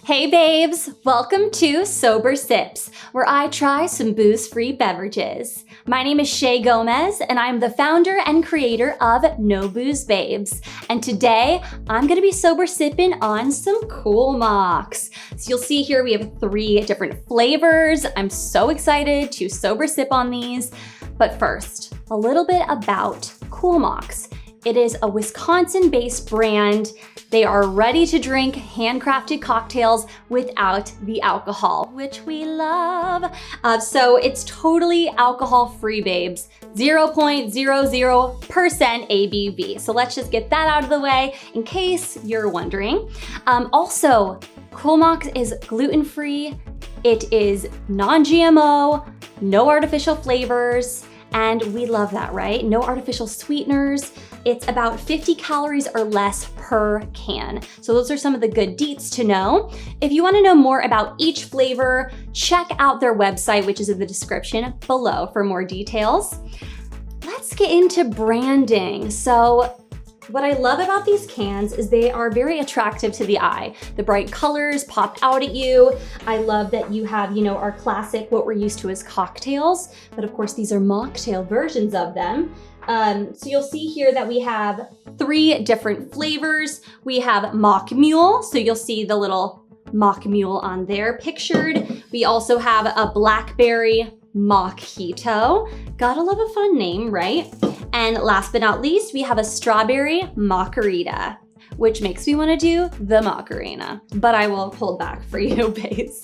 Hey babes, welcome to Sober Sips, where I try some booze-free beverages. My name is Shay Gomez, and I'm the founder and creator of No Booze Babes. And today, I'm gonna be sober sipping on some Kul Mocks. So you'll see here we have 3 different flavors. I'm so excited to sober sip on these. But first, a little bit about Kul Mocks. It is a Wisconsin-based brand. They are ready to drink handcrafted cocktails without the alcohol, which we love. So it's totally alcohol-free, babes. 0.00% ABV. So let's just get that out of the way in case you're wondering. Also, Kul Mocks is gluten-free. It is non-GMO, no artificial flavors, and we love that, right? No artificial sweeteners. It's about 50 calories or less per can. So those are some of the good deets to know. If you wanna know more about each flavor, check out their website, which is in the description below for more details. Let's get into branding. So what I love about these cans is they are very attractive to the eye. The bright colors pop out at you. I love that you have, our classic, what we're used to as cocktails, but of course these are mocktail versions of them. So you'll see here that we have 3 different flavors. We have Mock Mule, so you'll see the little Mock Mule on there pictured. We also have a Blackberry Mocktail. Gotta love a fun name, right? And last but not least, we have a Strawberry Mocharita, which makes me wanna do the Macarena, but I will hold back for you, babes.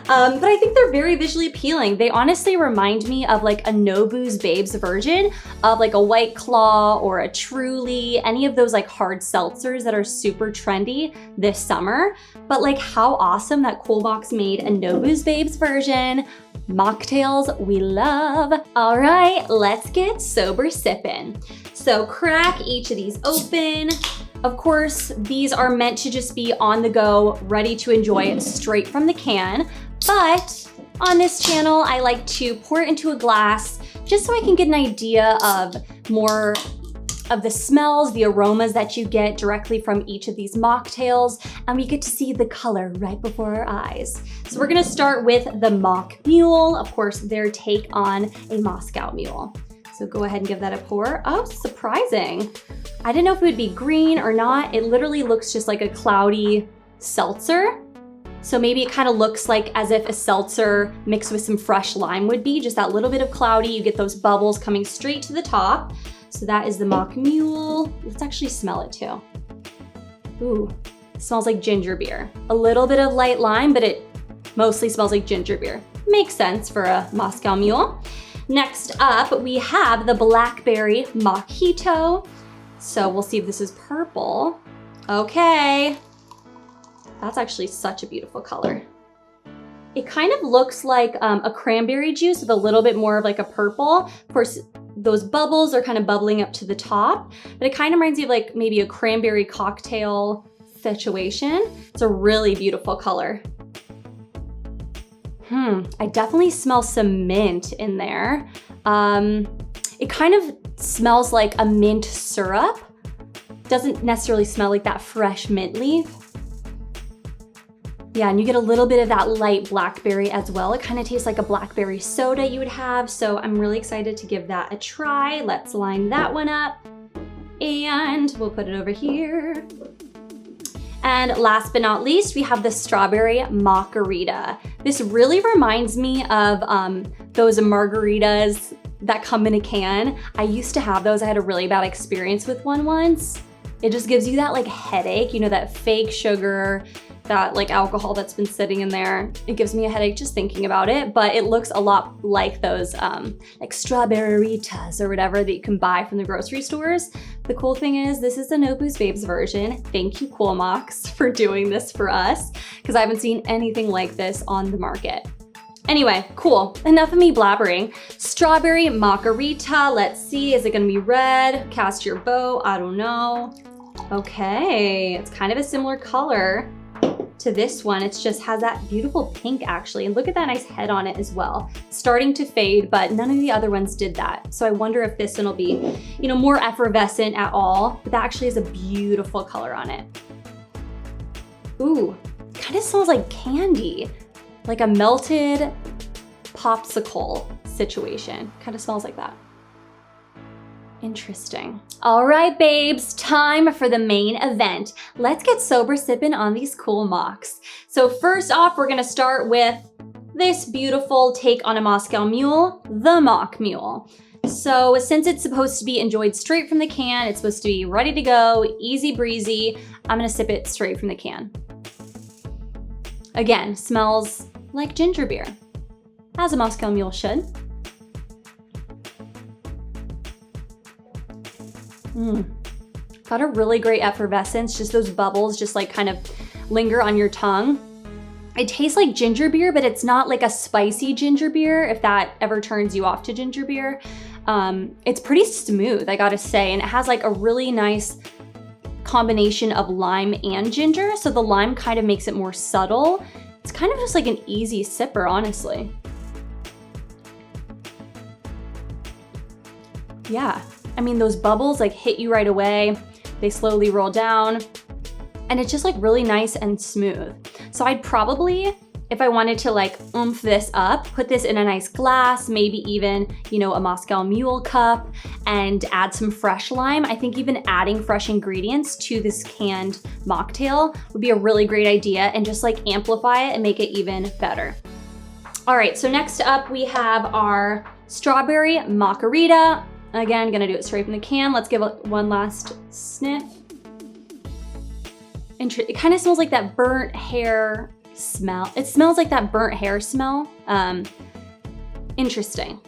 But I think they're very visually appealing. They honestly remind me of like a No Booze Babes version of like a White Claw or a Truly, any of those like hard seltzers that are super trendy this summer. But like how awesome that Kul Mocks made a No Booze Babes version. Mocktails we love. All right, let's get sober sipping. So crack each of these open. Of course, these are meant to just be on the go, ready to enjoy straight from the can. But on this channel, I like to pour it into a glass just so I can get an idea of more of the smells, the aromas that you get directly from each of these mocktails, and we get to see the color right before our eyes. So we're gonna start with the Mock Mule, of course, their take on a Moscow Mule. So go ahead and give that a pour. Oh, surprising. I didn't know if it would be green or not. It literally looks just like a cloudy seltzer. So maybe it kind of looks like as if a seltzer mixed with some fresh lime would be, just that little bit of cloudy. You get those bubbles coming straight to the top. So that is the Mock Mule. Let's actually smell it too. Ooh, it smells like ginger beer. A little bit of light lime, but it mostly smells like ginger beer. Makes sense for a Moscow Mule. Next up, we have the Blackberry Mocktail. So we'll see if this is purple. Okay. That's actually such a beautiful color. It kind of looks like a cranberry juice with a little bit more of like a purple. Of course, those bubbles are kind of bubbling up to the top, but it kind of reminds me of like maybe a cranberry cocktail situation. It's a really beautiful color. I definitely smell some mint in there. It kind of smells like a mint syrup. Doesn't necessarily smell like that fresh mint leaf. Yeah, and you get a little bit of that light blackberry as well. It kind of tastes like a blackberry soda you would have, so I'm really excited to give that a try. Let's line that one up, and we'll put it over here. And last but not least, we have the Strawberry Mocharita. This really reminds me of those margaritas that come in a can. I used to have those. I had a really bad experience with one once. It just gives you that like headache, that fake sugar, that like alcohol that's been sitting in there. It gives me a headache just thinking about it, but it looks a lot like those like strawberryritas or whatever that you can buy from the grocery stores. The cool thing is this is the No Booze Babes version. Thank you, Kul Mocks, for doing this for us, because I haven't seen anything like this on the market. Anyway, cool, enough of me blabbering. Strawberry Mocharita, let's see, is it gonna be red? Cast your vote, I don't know. Okay, it's kind of a similar color to this one. It just has that beautiful pink actually, and look at that nice head on it as well. Starting to fade, but none of the other ones did that. So I wonder if this one will be, more effervescent at all, but that actually has a beautiful color on it. Ooh, kind kind of smells like candy, like a melted popsicle situation. Kind of smells like that. Interesting. All right, babes, time for the main event. Let's get sober sipping on these Kul Mocks. So first off, we're gonna start with this beautiful take on a Moscow Mule, the Mock Mule. So since it's supposed to be enjoyed straight from the can, it's supposed to be ready to go, easy breezy, I'm gonna sip it straight from the can. Again, smells like ginger beer, as a Moscow Mule should. Got a really great effervescence, just those bubbles just like kind of linger on your tongue. It tastes like ginger beer, but it's not like a spicy ginger beer, if that ever turns you off to ginger beer. It's pretty smooth, I gotta say, and it has like a really nice combination of lime and ginger, so the lime kind of makes it more subtle. It's kind of just like an easy sipper, honestly. Yeah. I mean, those bubbles like hit you right away. They slowly roll down and it's just like really nice and smooth. So I'd probably, if I wanted to like oomph this up, put this in a nice glass, maybe even, you know, a Moscow Mule cup and add some fresh lime. I think even adding fresh ingredients to this canned mocktail would be a really great idea and just like amplify it and make it even better. All right, so next up we have our strawberry Mocharita. Again, gonna do it straight from the can. Let's give it one last sniff. It kind of smells like that burnt hair smell. It smells like that burnt hair smell. Interesting.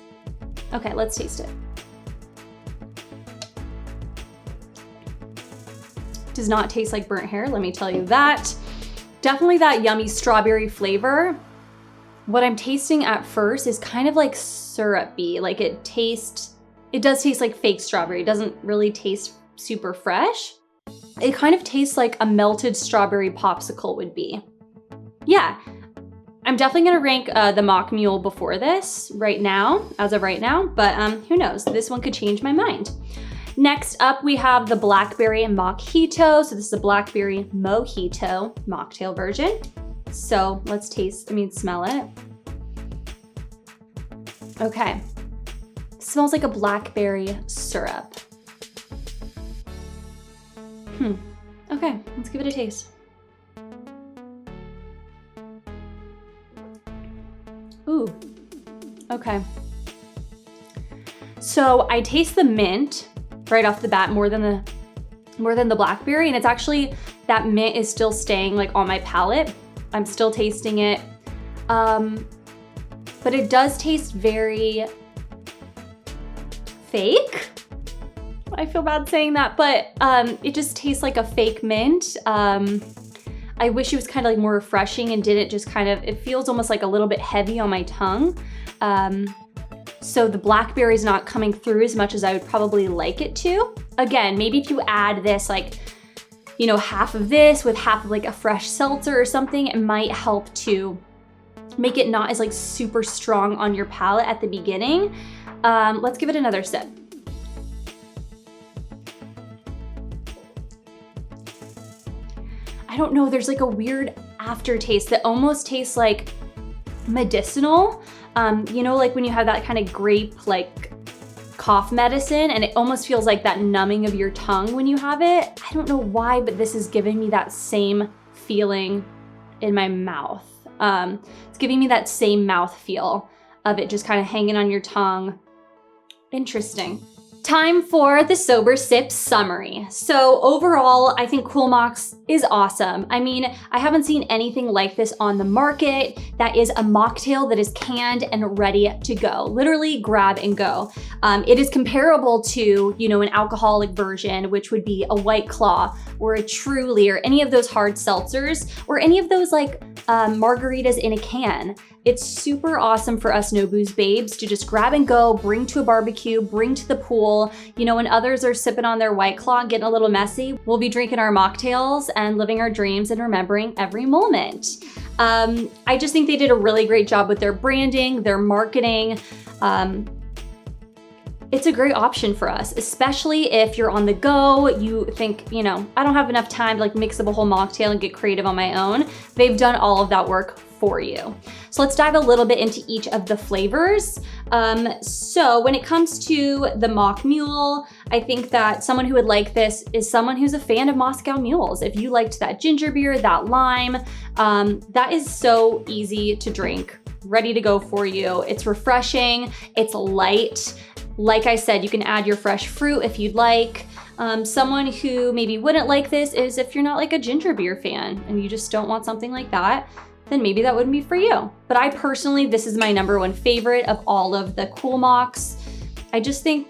Okay, let's taste it. Does not taste like burnt hair, let me tell you that. Definitely that yummy strawberry flavor. What I'm tasting at first is kind of like syrupy, like it does taste like fake strawberry. It doesn't really taste super fresh. It kind of tastes like a melted strawberry popsicle would be. Yeah, I'm definitely gonna rank the Mock Mule before this right now, as of right now, but who knows? This one could change my mind. Next up, we have the Blackberry Mojito. So this is a Blackberry Mojito mocktail version. So let's smell it. Okay. Smells like a blackberry syrup. Okay, let's give it a taste. Ooh, okay. So I taste the mint right off the bat more than the blackberry, and it's actually, that mint is still staying like on my palate. I'm still tasting it. But it does taste very fake. I feel bad saying that, but it just tastes like a fake mint. I wish it was kind of like more refreshing and didn't just kind of, it feels almost like a little bit heavy on my tongue. So the blackberry is not coming through as much as I would probably like it to. Again, maybe if you add this like, you know, half of this with half of like a fresh seltzer or something, it might help to make it not as like super strong on your palate at the beginning. Let's give it another sip. I don't know, there's like a weird aftertaste that almost tastes like medicinal. You know, like when you have that kind of grape, like cough medicine, and it almost feels like that numbing of your tongue when you have it. I don't know why, but this is giving me that same feeling in my mouth. It's giving me that same mouth feel of it just kind of hanging on your tongue. Interesting. Time for the sober sip summary. So overall, I think Kul Mocks is awesome. I mean, I haven't seen anything like this on the market that is a mocktail that is canned and ready to go. Literally grab and go. It is comparable to, you know, an alcoholic version, which would be a White Claw or a Truly or any of those hard seltzers or any of those like margaritas in a can. It's super awesome for us no booze babes to just grab and go, bring to a barbecue, bring to the pool. You know, when others are sipping on their White Claw, getting a little messy, we'll be drinking our mocktails and living our dreams and remembering every moment. I just think they did a really great job with their branding, their marketing. it's a great option for us, especially if you're on the go, you think, you know, I don't have enough time to like mix up a whole mocktail and get creative on my own. They've done all of that work for you. So let's dive a little bit into each of the flavors. So when it comes to the Mock Mule, I think that someone who would like this is someone who's a fan of Moscow mules. If you liked that ginger beer, that lime, that is so easy to drink, ready to go for you. It's refreshing, it's light. Like I said, you can add your fresh fruit if you'd like. Someone who maybe wouldn't like this is if you're not like a ginger beer fan and you just don't want something like that, then maybe that wouldn't be for you. But I personally, this is my #1 favorite of all of the Kul Mocks. I just think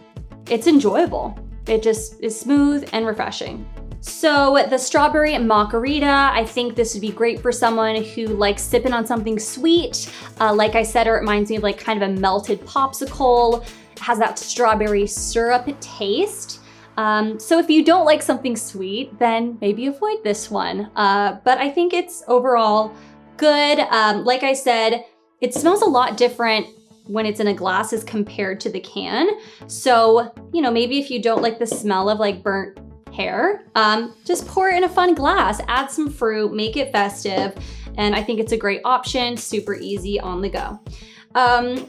it's enjoyable. It just is smooth and refreshing. So the strawberry Mocharita, I think this would be great for someone who likes sipping on something sweet. Like I said, it reminds me of like kind of a melted popsicle. It has that strawberry syrup taste. So if you don't like something sweet, then maybe avoid this one. But I think it's overall good. Like I said, it smells a lot different when it's in a glass as compared to the can. So, you know, maybe if you don't like the smell of like burnt hair, just pour it in a fun glass, add some fruit, make it festive. And I think it's a great option, super easy on the go.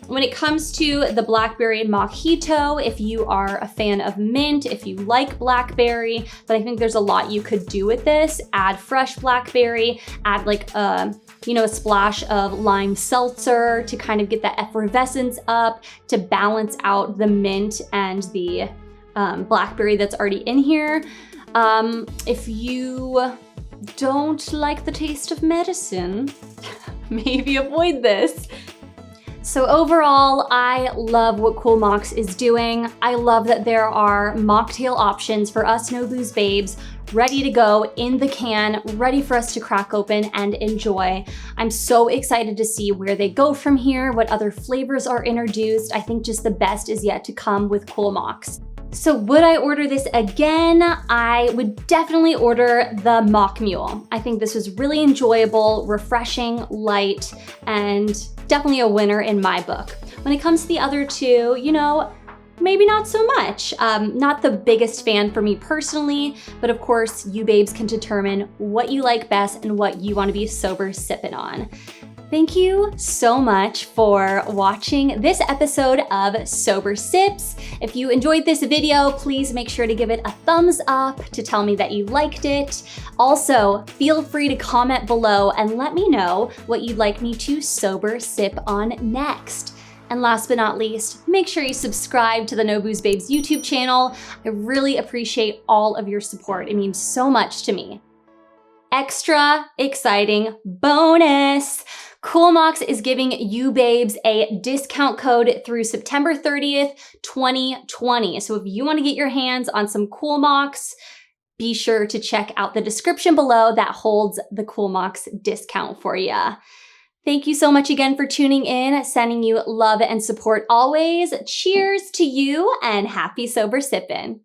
When it comes to the Blackberry Mocktail, if you are a fan of mint, if you like Blackberry, but I think there's a lot you could do with this. Add fresh Blackberry, add like a splash of lime seltzer to kind of get that effervescence up, to balance out the mint and the Blackberry that's already in here. If you don't like the taste of medicine, maybe avoid this. So overall, I love what Kul Mocks is doing. I love that there are mocktail options for us no booze babes, ready to go in the can, ready for us to crack open and enjoy. I'm so excited to see where they go from here, what other flavors are introduced. I think just the best is yet to come with Kul Mocks. So would I order this again? I would definitely order the Mock Mule. I think this was really enjoyable, refreshing, light, and definitely a winner in my book. When it comes to the other two, you know, maybe not so much. Not the biggest fan for me personally, but of course you babes can determine what you like best and what you want to be sober sipping on. Thank you so much for watching this episode of Sober Sips. If you enjoyed this video, please make sure to give it a thumbs up to tell me that you liked it. Also, feel free to comment below and let me know what you'd like me to sober sip on next. And last but not least, make sure you subscribe to the No Booze Babes YouTube channel. I really appreciate all of your support. It means so much to me. Extra exciting bonus! Kul Mocks is giving you babes a discount code through September 30th, 2020. So if you want to get your hands on some Kul Mocks, be sure to check out the description below that holds the Kul Mocks discount for you. Thank you so much again for tuning in, sending you love and support always. Cheers to you and happy sober sippin'.